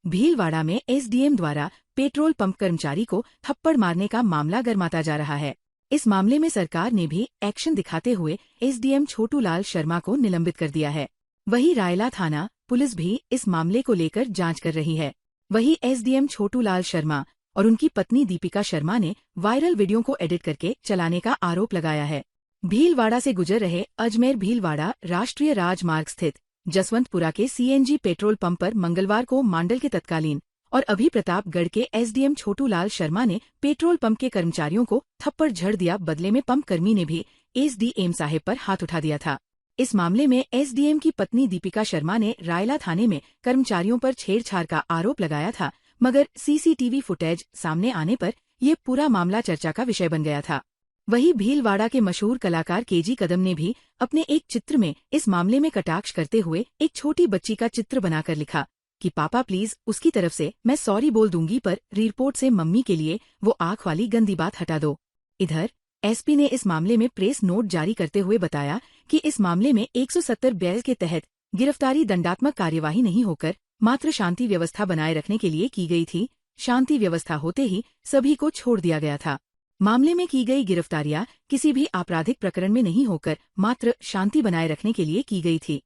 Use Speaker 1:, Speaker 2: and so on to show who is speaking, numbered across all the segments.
Speaker 1: भीलवाड़ा में एसडीएम द्वारा petrol pump कर्मचारी को थप्पड़ मारने का मामला गरमाता जा रहा है। इस मामले में सरकार ने भी एक्शन दिखाते हुए एसडीएम छोटू लाल शर्मा को निलंबित कर दिया है। वहीं रायला थाना पुलिस भी इस मामले को लेकर जांच कर रही है। वहीं एसडीएम छोटू लाल शर्मा और उनकी पत्नी दीपिका शर्मा ने वायरल वीडियो को एडिट करके चलाने का आरोप लगाया है। भीलवाड़ा से गुजर रहे अजमेर भीलवाड़ा राष्ट्रीय राजमार्ग स्थित जसवंतपुरा के सीएनजी पेट्रोल पंप पर मंगलवार को मांडल के तत्कालीन और अभी प्रतापगढ़ के एसडीएम छोटू लाल शर्मा ने पेट्रोल पंप के कर्मचारियों को थप्पड़ झड़ दिया। बदले में पंप कर्मी ने भी एसडीएम साहब पर हाथ उठा दिया था। इस मामले में एसडीएम की पत्नी दीपिका शर्मा ने रायला थाने में कर्मचारियों पर छेड़छाड़ का आरोप लगाया था, मगर सीसीटीवी फुटेज सामने आने पर ये पूरा मामला चर्चा का विषय बन गया था। वहीं भीलवाड़ा के मशहूर कलाकार केजी कदम ने भी अपने एक चित्र में इस मामले में कटाक्ष करते हुए एक छोटी बच्ची का चित्र बनाकर लिखा कि पापा प्लीज उसकी तरफ से मैं सॉरी बोल दूंगी, पर रिपोर्ट से मम्मी के लिए वो आंख वाली गंदी बात हटा दो। इधर एसपी ने इस मामले में प्रेस नोट जारी करते हुए बताया कि इस मामले में 170 बैल के तहत गिरफ्तारी दंडात्मक कार्यवाही नहीं होकर मात्र शांति व्यवस्था बनाए रखने के लिए की गई थी। शांति व्यवस्था होते ही सभी को छोड़ दिया गया था। मामले में की गई गिरफ्तारियां किसी भी आपराधिक प्रकरण में नहीं होकर मात्र शांति बनाए रखने के लिए की गई थी।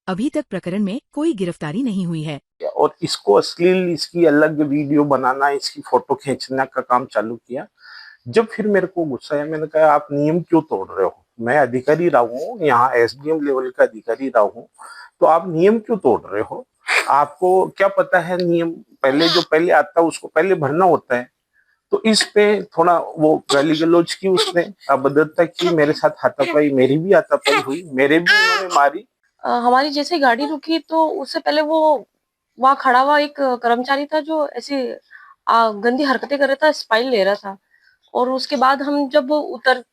Speaker 1: अभी तक प्रकरण में कोई गिरफ्तारी नहीं हुई है।
Speaker 2: और इसको अश्लील, इसकी अलग वीडियो बनाना, इसकी फोटो खींचने का काम चालू किया। जब फिर मेरे को गुस्सा आया, मैंने कहा आप नियम क्यों तोड़ रहे हो? मैं अधिकारी रहा हूँ, यहाँ एसडीएम लेवल का अधिकारी रहा हूँ, तो आप नियम क्यों तोड़ रहे हो? आपको क्या पता है नियम पहले आता है उसको पहले भरना होता है। तो इस पे थोड़ा वो गाली गलौज की, उसने अभद्रता की, मेरे साथ हाथापाई, मेरी भी हाथापाई हुई, मेरे भी उन्होंने मारी।
Speaker 3: हमारी जैसे गाड़ी रुकी तो उससे पहले वो वहाँ खड़ा हुआ एक कर्मचारी था जो ऐसी गंदी हरकतें कर रहा था, स्पाइल ले रहा था। और उसके बाद हम जब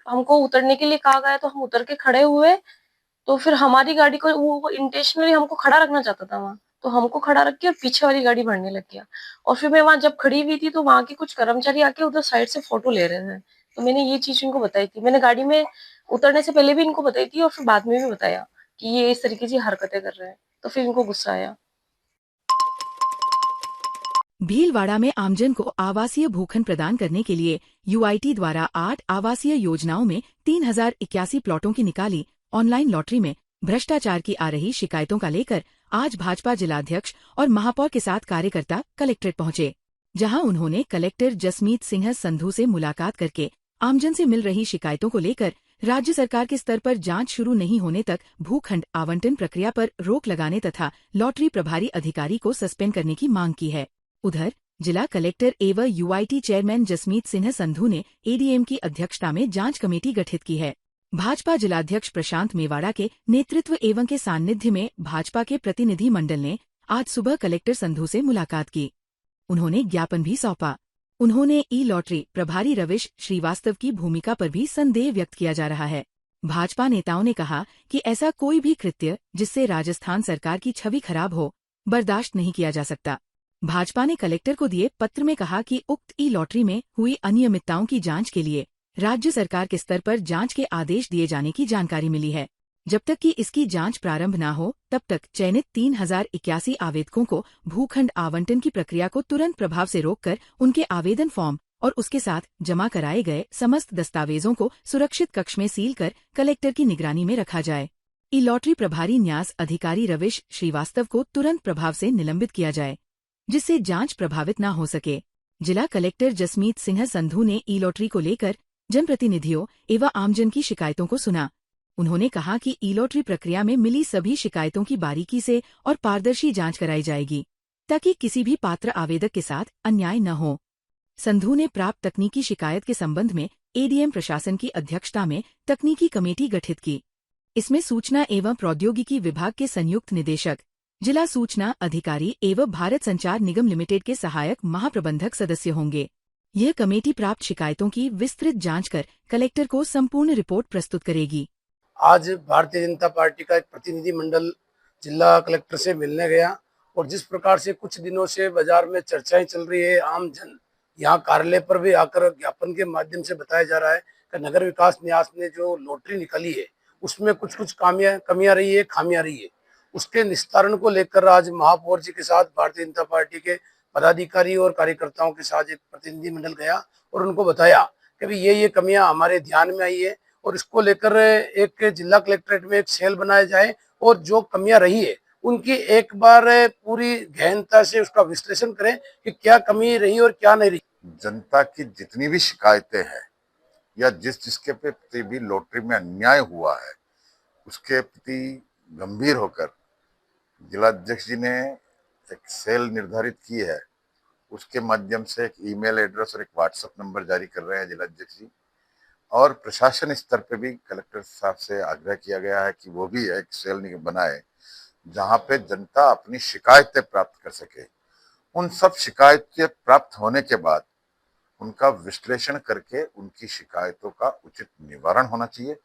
Speaker 3: हमको उतरने के लिए कहा गया तो हम उतर के खड़े हुए, तो फिर हमारी गाड़ी को वो इंटेंशनली हमको खड़ा रखना चाहता था वहाँ, तो हमको खड़ा रख के और पीछे वाली गाड़ी भरने लग गया। और फिर मैं वहां जब खड़ी हुई थी तो वहां के कुछ कर्मचारी आके उधर साइड से फोटो ले रहे थे, तो मैंने ये चीज इनको बताई थी। मैंने गाड़ी में उतरने से पहले भी इनको बताई थी और फिर बाद में भी बताया कि ये इस तरीके की हरकतें कर रहे हैं, तो फिर इनको गुस्सा आया।
Speaker 1: भीलवाड़ा में आमजन को आवासीय भूखंड प्रदान करने के लिए यूआईटी द्वारा 8 आवासीय योजनाओं में 3081 प्लॉटों की निकाली ऑनलाइन लॉटरी में भ्रष्टाचार की आ रही शिकायतों का लेकर आज भाजपा जिलाध्यक्ष और महापौर के साथ कार्यकर्ता कलेक्ट्रेट पहुंचे, जहां उन्होंने कलेक्टर जसमीत सिंह संधू से मुलाकात करके आमजन से मिल रही शिकायतों को लेकर राज्य सरकार के स्तर पर जांच शुरू नहीं होने तक भूखंड आवंटन प्रक्रिया पर रोक लगाने तथा लॉटरी प्रभारी अधिकारी को सस्पेंड करने की मांग की है। उधर जिला कलेक्टर एवं यूआईटी चेयरमैन जसमीत सिंह संधू ने एडीएम की अध्यक्षता में जांच कमेटी गठित की है। भाजपा जिलाध्यक्ष प्रशांत मेवाड़ा के नेतृत्व एवं के सानिध्य में भाजपा के प्रतिनिधि मंडल ने आज सुबह कलेक्टर संधू से मुलाकात की। उन्होंने ज्ञापन भी सौंपा। उन्होंने ई लॉटरी प्रभारी रविश श्रीवास्तव की भूमिका पर भी संदेह व्यक्त किया जा रहा है। भाजपा नेताओं ने कहा कि ऐसा कोई भी कृत्य जिससे राजस्थान सरकार की छवि खराब हो, बर्दाश्त नहीं किया जा सकता। भाजपा ने कलेक्टर को दिए पत्र में कहा कि उक्त ई लॉटरी में हुई अनियमितताओं की जांच के लिए राज्य सरकार के स्तर पर जांच के आदेश दिए जाने की जानकारी मिली है। जब तक कि इसकी जांच प्रारंभ न हो तब तक चयनित 3081 आवेदकों को भूखंड आवंटन की प्रक्रिया को तुरंत प्रभाव से रोककर उनके आवेदन फॉर्म और उसके साथ जमा कराए गए समस्त दस्तावेजों को सुरक्षित कक्ष में सील कर कलेक्टर की निगरानी में रखा जाए। ई लॉटरी प्रभारी न्यास अधिकारी रविश श्रीवास्तव को तुरंत प्रभाव से निलंबित किया जाए, जिससे जांच प्रभावित न हो सके। जिला कलेक्टर जसमीत सिंह संधू ने ई लॉटरी को लेकर जनप्रतिनिधियों एवं आमजन की शिकायतों को सुना। उन्होंने कहा कि ई लॉटरी प्रक्रिया में मिली सभी शिकायतों की बारीकी से और पारदर्शी जांच कराई जाएगी, ताकि किसी भी पात्र आवेदक के साथ अन्याय न हो। संधू ने प्राप्त तकनीकी शिकायत के संबंध में एडीएम प्रशासन की अध्यक्षता में तकनीकी कमेटी गठित की। इसमें सूचना एवं प्रौद्योगिकी विभाग के संयुक्त निदेशक, जिला सूचना अधिकारी एवं भारत संचार निगम लिमिटेड के सहायक महाप्रबंधक सदस्य होंगे। यह कमेटी प्राप्त शिकायतों की विस्तृत जांच कर कलेक्टर को संपूर्ण रिपोर्ट प्रस्तुत करेगी।
Speaker 4: आज भारतीय जनता पार्टी का एक प्रतिनिधि मंडल जिला कलेक्टर से मिलने गया और जिस प्रकार से कुछ दिनों से बाजार में चर्चाएं चल रही है, आम जन यहाँ कार्यालय पर भी आकर ज्ञापन के माध्यम से बताया जा रहा है कि नगर विकास न्यास ने जो लॉटरी निकाली है उसमें कुछ कमियां रही है, खामियां रही है। उसके निस्तारण को लेकर आज महापौर जी के साथ भारतीय जनता पार्टी के पदाधिकारी और कार्यकर्ताओं के साथ एक प्रतिनिधि मंडल गया और उनको बताया कि भाई ये कमियां हमारे ध्यान में आई है और इसको लेकर एक जिला कलेक्ट्रेट में एक सेल बनाया जाए और जो कमियां रही है उनकी एक बार पूरी गहनता से उसका विश्लेषण करें कि क्या कमी रही और क्या नहीं रही।
Speaker 5: जनता की जितनी भी शिकायतें हैं या जिसके प्रति भी लॉटरी में अन्याय हुआ है उसके प्रति गंभीर होकर जिलाध्यक्ष जी ने एक सेल निर्धारित की है। उसके माध्यम से एक ईमेल एड्रेस और एक व्हाट्सएप नंबर जारी कर रहे हैं जिलाध्यक्ष जी, और प्रशासन स्तर पे भी कलेक्टर साहब से आग्रह किया गया है कि वो भी एक सेल बनाए जहां पे जनता अपनी शिकायतें प्राप्त कर सके। उन सब शिकायतें प्राप्त होने के बाद उनका विश्लेषण करके उनकी शिकायतों का उचित निवारण होना चाहिए।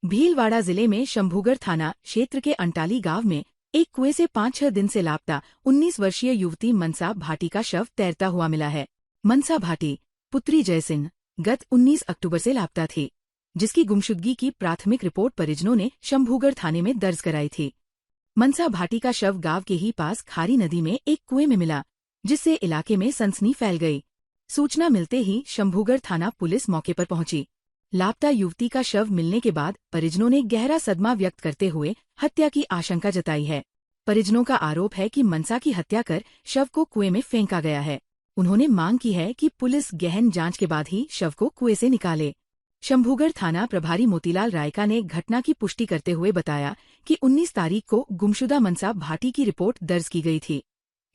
Speaker 1: भीलवाड़ा जिले में शंभूगढ़ थाना क्षेत्र के अंटाली गांव में एक कुएं से 5-6 दिन से लापता 19 वर्षीय युवती मनसा भाटी का शव तैरता हुआ मिला है। मनसा भाटी पुत्री जयसिंह गत 19 अक्टूबर से लापता थी, जिसकी गुमशुदगी की प्राथमिक रिपोर्ट परिजनों ने शंभूगढ़ थाने में दर्ज कराई थी। मनसा भाटी का शव गांव के ही पास खारी नदी में एक कुएं में मिला, जिससे इलाके में सनसनी फैल गई। सूचना मिलते ही शंभूगढ़ थाना पुलिस मौके पर पहुंची। लापता युवती का शव मिलने के बाद परिजनों ने गहरा सदमा व्यक्त करते हुए हत्या की आशंका जताई है। परिजनों का आरोप है कि मनसा की हत्या कर शव को कुएं में फेंका गया है। उन्होंने मांग की है कि पुलिस गहन जांच के बाद ही शव को कुएं से निकाले। शंभूगढ़ थाना प्रभारी मोतीलाल रायका ने घटना की पुष्टि करते हुए बताया कि 19 तारीख को गुमशुदा मनसा भाटी की रिपोर्ट दर्ज की गई थी,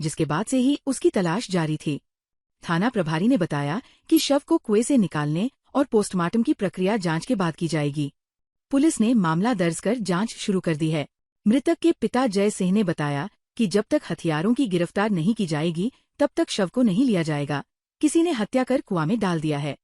Speaker 1: जिसके बाद से ही उसकी तलाश जारी थी। थाना प्रभारी ने बताया कि शव को कुएं से निकालने और पोस्टमार्टम की प्रक्रिया जांच के बाद की जाएगी। पुलिस ने मामला दर्ज कर जांच शुरू कर दी है। मृतक के पिता जय सिंह ने बताया कि जब तक हथियारों की गिरफ्तार नहीं की जाएगी तब तक शव को नहीं लिया जाएगा। किसी ने हत्या कर कुआं में डाल दिया है।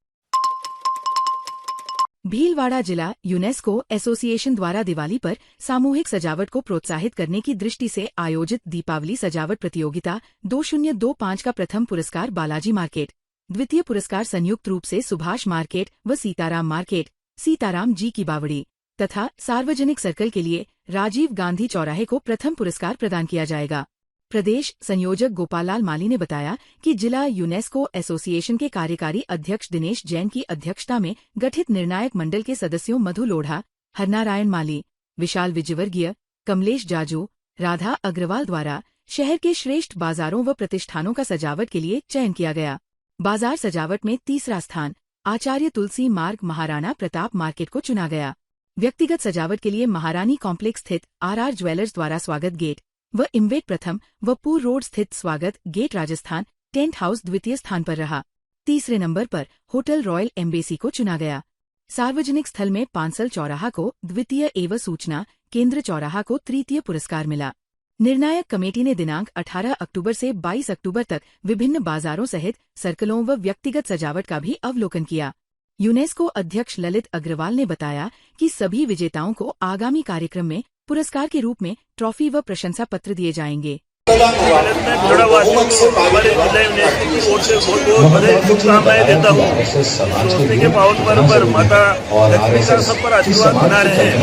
Speaker 1: भीलवाड़ा जिला यूनेस्को एसोसिएशन द्वारा दिवाली पर सामूहिक सजावट को प्रोत्साहित करने की दृष्टि से आयोजित दीपावली सजावट प्रतियोगिता 2025 का प्रथम पुरस्कार बालाजी मार्केट, द्वितीय पुरस्कार संयुक्त रूप से सुभाष मार्केट व सीताराम मार्केट, सीताराम जी की बावड़ी तथा सार्वजनिक सर्कल के लिए राजीव गांधी चौराहे को प्रथम पुरस्कार प्रदान किया जाएगा। प्रदेश संयोजक गोपाल लाल माली ने बताया कि जिला यूनेस्को एसोसिएशन के कार्यकारी अध्यक्ष दिनेश जैन की अध्यक्षता में गठित निर्णायक मंडल के सदस्यों मधु लोढ़ा, हरनारायण माली, विशाल विजयवर्गीय, कमलेश जाजू, राधा अग्रवाल द्वारा शहर के श्रेष्ठ बाजारों व प्रतिष्ठानों का सजावट के लिए चयन किया गया। बाजार सजावट में तीसरा स्थान आचार्य तुलसी मार्ग महाराणा प्रताप मार्केट को चुना गया। व्यक्तिगत सजावट के लिए महारानी कॉम्प्लेक्स स्थित आरआर ज्वेलर्स द्वारा स्वागत गेट व इम्वेट प्रथम व पूर रोड स्थित स्वागत गेट राजस्थान टेंट हाउस द्वितीय स्थान पर रहा। तीसरे नंबर पर होटल रॉयल एम्बेसी को चुना गया। सार्वजनिक स्थल में पांसल चौराहा को द्वितीय एवं सूचना केंद्र चौराहा को तृतीय पुरस्कार मिला। निर्णायक कमेटी ने दिनांक 18 अक्टूबर से 22 अक्टूबर तक विभिन्न बाजारों सहित सर्कलों व व्यक्तिगत सजावट का भी अवलोकन किया। यूनेस्को अध्यक्ष ललित अग्रवाल ने बताया कि सभी विजेताओं को आगामी कार्यक्रम में पुरस्कार के रूप में ट्रॉफी व प्रशंसा पत्र दिए जाएंगे।
Speaker 6: हमारे जिला यूनेस्को की ओर से बहुत बधाई शुभकामनाएं देता हूँ। सोचने के पावन पर्व पर माता लक्ष्मी का सब पर आशीर्वाद बना रहे हैं।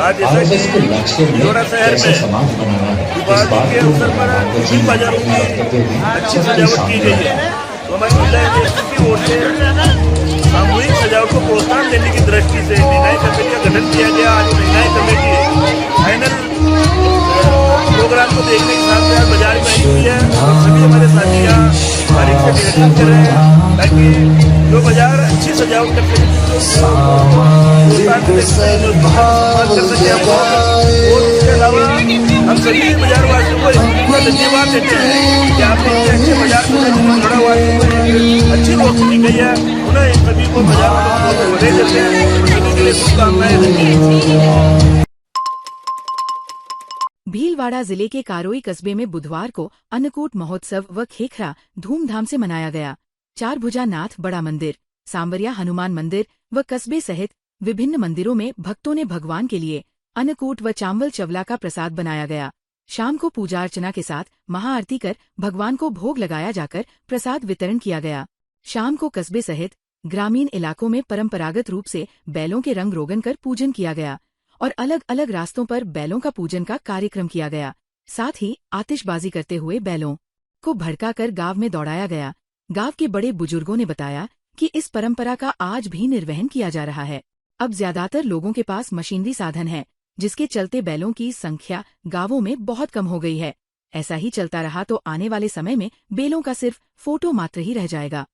Speaker 6: आज जैसा कि भीलवाड़ा शहर में दीपावली के अवसर पर विभिन्न बाजारों की अच्छी सजावट की गई है, तो हमारे जिला यूनेस्को की ओर से सामूहिक सजावट को प्रोत्साहन देने की दृष्टि से निर्णायक कमेटी का गठन किया गया। आज निर्णायक कमेटी फाइनल प्रोग्राम को देखने के साथ साथ बाजार में आई हुई है और सभी हमारे साथी यहाँ तारीख से निरीक्षण कर रहे हैं ताकि जो बाजार अच्छी सजावट कर सके, और इसके अलावा हम सभी बाजार वासियों को धन्यवाद देते हैं कि आपने इतने अच्छे बाजार को अच्छी रोशनी दी गई है। उन्हें सभी को बाजार वालों को बधाई देते हैं, सभी के लिए शुभकामनाएं देते हैं।
Speaker 1: भीलवाड़ा जिले के कारोई कस्बे में बुधवार को अन्नकूट महोत्सव व खेखरा धूमधाम से मनाया गया। चारभुजा नाथ बड़ा मंदिर, सांवरिया हनुमान मंदिर व कस्बे सहित विभिन्न मंदिरों में भक्तों ने भगवान के लिए अन्नकूट व चावल चवला का प्रसाद बनाया गया। शाम को पूजा अर्चना के साथ महाआरती कर भगवान को भोग लगाया जाकर प्रसाद वितरण किया गया। शाम को कस्बे सहित ग्रामीण इलाकों में परंपरागत रूप से बैलों के रंग रोगन कर पूजन किया गया और अलग अलग रास्तों पर बैलों का पूजन का कार्यक्रम किया गया। साथ ही आतिशबाजी करते हुए बैलों को भड़काकर गांव में दौड़ाया गया। गांव के बड़े बुजुर्गों ने बताया कि इस परंपरा का आज भी निर्वहन किया जा रहा है। अब ज्यादातर लोगों के पास मशीनरी साधन है, जिसके चलते बैलों की संख्या गांवों में बहुत कम हो गई है। ऐसा ही चलता रहा तो आने वाले समय में बैलों का सिर्फ फोटो मात्र ही रह जाएगा।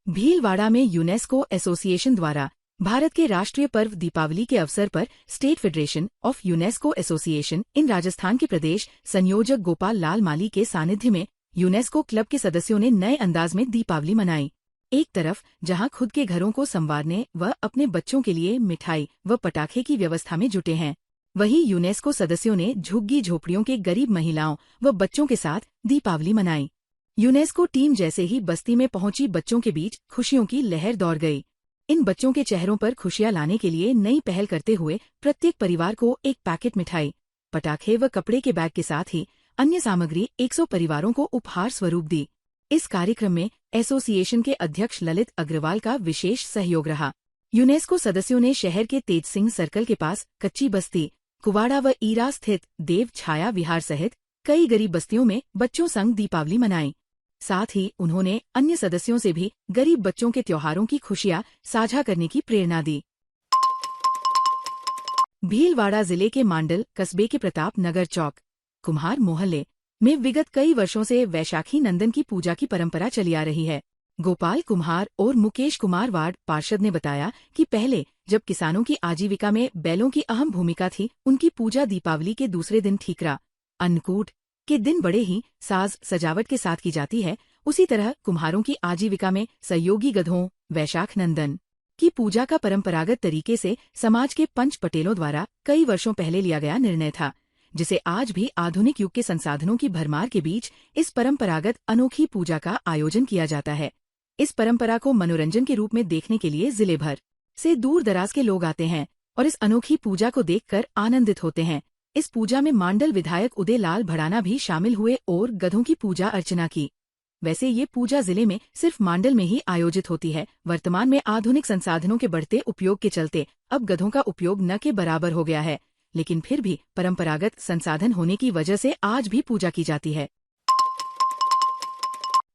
Speaker 1: भीलवाड़ा में यूनेस्को एसोसिएशन द्वारा भारत के राष्ट्रीय पर्व दीपावली के अवसर पर state federation of UNESCO association in Rajasthan के प्रदेश संयोजक गोपाल लाल माली के सानिध्य में यूनेस्को क्लब के सदस्यों ने नए अंदाज में दीपावली मनाई। एक तरफ जहां खुद के घरों को संवारने व अपने बच्चों के लिए मिठाई व पटाखे की व्यवस्था में जुटे हैं, वहीं यूनेस्को सदस्यों ने झुग्गी झोपड़ियों के गरीब महिलाओं व बच्चों के साथ दीपावली मनाई। यूनेस्को टीम जैसे ही बस्ती में पहुंची, बच्चों के बीच खुशियों की लहर दौड़ गई। इन बच्चों के चेहरों पर खुशियां लाने के लिए नई पहल करते हुए प्रत्येक परिवार को एक पैकेट मिठाई, पटाखे व कपड़े के बैग के साथ ही अन्य सामग्री 100 परिवारों को उपहार स्वरूप दी। इस कार्यक्रम में एसोसिएशन के अध्यक्ष ललित अग्रवाल का विशेष सहयोग रहा। यूनेस्को सदस्यों ने शहर के तेज सिंह सर्कल के पास कच्ची बस्ती, कुवाड़ा व ईरा स्थित देव छाया विहार सहित कई गरीब बस्तियों में बच्चों संग दीपावली मनाई। साथ ही उन्होंने अन्य सदस्यों से भी गरीब बच्चों के त्योहारों की खुशियां साझा करने की प्रेरणा दी। भीलवाड़ा जिले के मांडल कस्बे के प्रताप नगर चौक कुम्हार मोहल्ले में विगत कई वर्षों से वैशाखी नंदन की पूजा की परंपरा चली आ रही है। गोपाल कुम्हार और मुकेश कुमार वार्ड पार्षद ने बताया कि पहले जब किसानों की आजीविका में बैलों की अहम भूमिका थी, उनकी पूजा दीपावली के दूसरे दिन ठीकरा अन्नकूट के दिन बड़े ही साज सजावट के साथ की जाती है। उसी तरह कुम्हारों की आजीविका में सहयोगी गधों वैशाख नंदन की पूजा का परंपरागत तरीके से समाज के पंच पटेलों द्वारा कई वर्षों पहले लिया गया निर्णय था, जिसे आज भी आधुनिक युग के संसाधनों की भरमार के बीच इस परंपरागत अनोखी पूजा का आयोजन किया जाता है। इस परंपरा को मनोरंजन के रूप में देखने के लिए जिले भर से दूर दराज के लोग आते हैं और इस अनोखी पूजा को देखकर आनंदित होते हैं। इस पूजा में मांडल विधायक उदय लाल भड़ाना भी शामिल हुए और गधों की पूजा अर्चना की। वैसे ये पूजा जिले में सिर्फ मांडल में ही आयोजित होती है। वर्तमान में आधुनिक संसाधनों के बढ़ते उपयोग के चलते अब गधों का उपयोग न के बराबर हो गया है, लेकिन फिर भी परंपरागत संसाधन होने की वजह से आज भी पूजा की जाती है।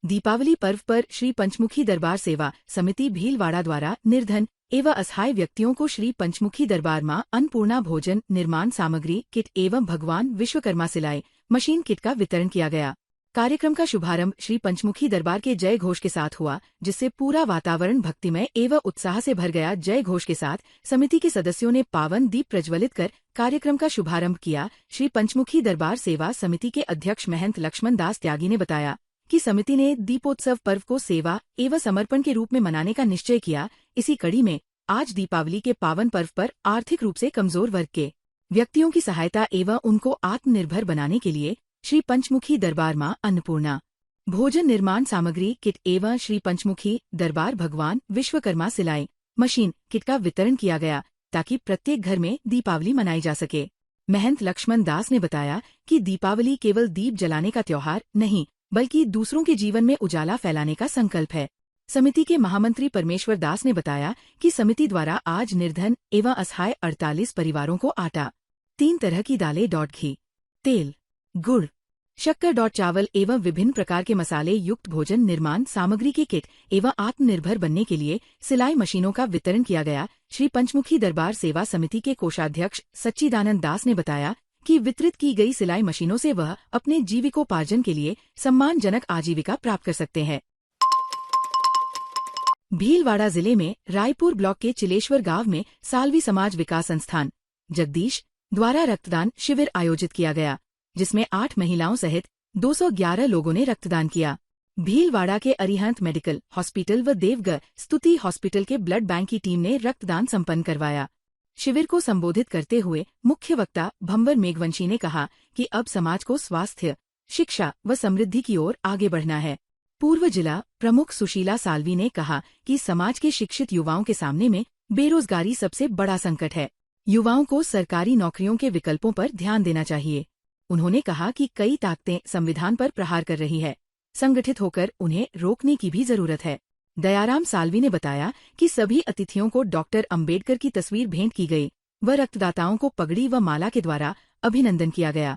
Speaker 1: दीपावली पर्व पर श्री पंचमुखी दरबार सेवा समिति भीलवाड़ा द्वारा निर्धन एवं असहाय व्यक्तियों को श्री पंचमुखी दरबार मां अन्नपूर्णा भोजन निर्माण सामग्री किट एवं भगवान विश्वकर्मा सिलाई मशीन किट का वितरण किया गया। कार्यक्रम का शुभारंभ श्री पंचमुखी दरबार के जय घोष के साथ हुआ, जिससे पूरा वातावरण भक्तिमय एवं उत्साह से भर गया। जय घोष के साथ समिति के सदस्यों ने पावन दीप प्रज्वलित कर कार्यक्रम का शुभारंभ किया। श्री पंचमुखी दरबार सेवा समिति के अध्यक्ष महंत लक्ष्मण दास त्यागी ने बताया कि समिति ने दीपोत्सव पर्व को सेवा एवं समर्पण के रूप में मनाने का निश्चय किया। इसी कड़ी में आज दीपावली के पावन पर्व पर आर्थिक रूप से कमजोर वर्ग के व्यक्तियों की सहायता एवं उनको आत्मनिर्भर बनाने के लिए श्री पंचमुखी दरबार मां अन्नपूर्णा भोजन निर्माण सामग्री किट एवं श्री पंचमुखी दरबार भगवान विश्वकर्मा सिलाई मशीन किट का वितरण किया गया, ताकि प्रत्येक घर में दीपावली मनाई जा सके। महंत लक्ष्मण दास ने बताया कि दीपावली केवल दीप जलाने का त्योहार नहीं, बल्कि दूसरों के जीवन में उजाला फैलाने का संकल्प है। समिति के महामंत्री परमेश्वर दास ने बताया कि समिति द्वारा आज निर्धन एवं असहाय 48 परिवारों को आटा, 3 तरह की दालें, घी, तेल, गुड़, शक्कर, चावल एवं विभिन्न प्रकार के मसाले युक्त भोजन निर्माण सामग्री की किट एवं आत्मनिर्भर बनने के लिए सिलाई मशीनों का वितरण किया गया। श्री पंचमुखी दरबार सेवा समिति के कोषाध्यक्ष सच्चिदानंद दास ने बताया कि वितरित की गई सिलाई मशीनों से वह अपने जीविकोपार्जन के लिए सम्मानजनक आजीविका प्राप्त कर सकते हैं। भीलवाड़ा जिले में रायपुर ब्लॉक के चिलेश्वर गांव में सालवी समाज विकास संस्थान जगदीश द्वारा रक्तदान शिविर आयोजित किया गया, जिसमें 8 महिलाओं सहित 211 लोगों ने रक्तदान किया। भीलवाड़ा के अरिहंत मेडिकल हॉस्पिटल व देवगर स्तुति हॉस्पिटल के ब्लड बैंक की टीम ने रक्तदान संपन्न करवाया। शिविर को संबोधित करते हुए मुख्य वक्ता भंवर मेघवंशी ने कहा कि अब समाज को स्वास्थ्य, शिक्षा व समृद्धि की ओर आगे बढ़ना है। पूर्व जिला प्रमुख सुशीला सालवी ने कहा कि समाज के शिक्षित युवाओं के सामने में बेरोजगारी सबसे बड़ा संकट है। युवाओं को सरकारी नौकरियों के विकल्पों पर ध्यान देना चाहिए। उन्होंने कहा कि कई ताकतें संविधान पर प्रहार कर रही है, संगठित होकर उन्हें रोकने की भी जरूरत है। दयाराम सालवी ने बताया कि सभी अतिथियों को डॉक्टर अंबेडकर की तस्वीर भेंट की गई व रक्तदाताओं को पगड़ी व माला के द्वारा अभिनंदन किया गया।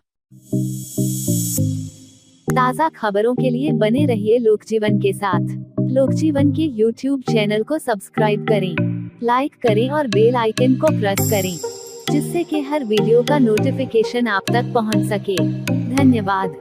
Speaker 7: ताज़ा खबरों के लिए बने रहिए लोकजीवन के साथ। लोकजीवन के YouTube चैनल को सब्सक्राइब करें, लाइक करें और बेल आइकन को प्रेस करें, जिससे कि हर वीडियो का नोटिफिकेशन आप तक पहुंच सके। धन्यवाद।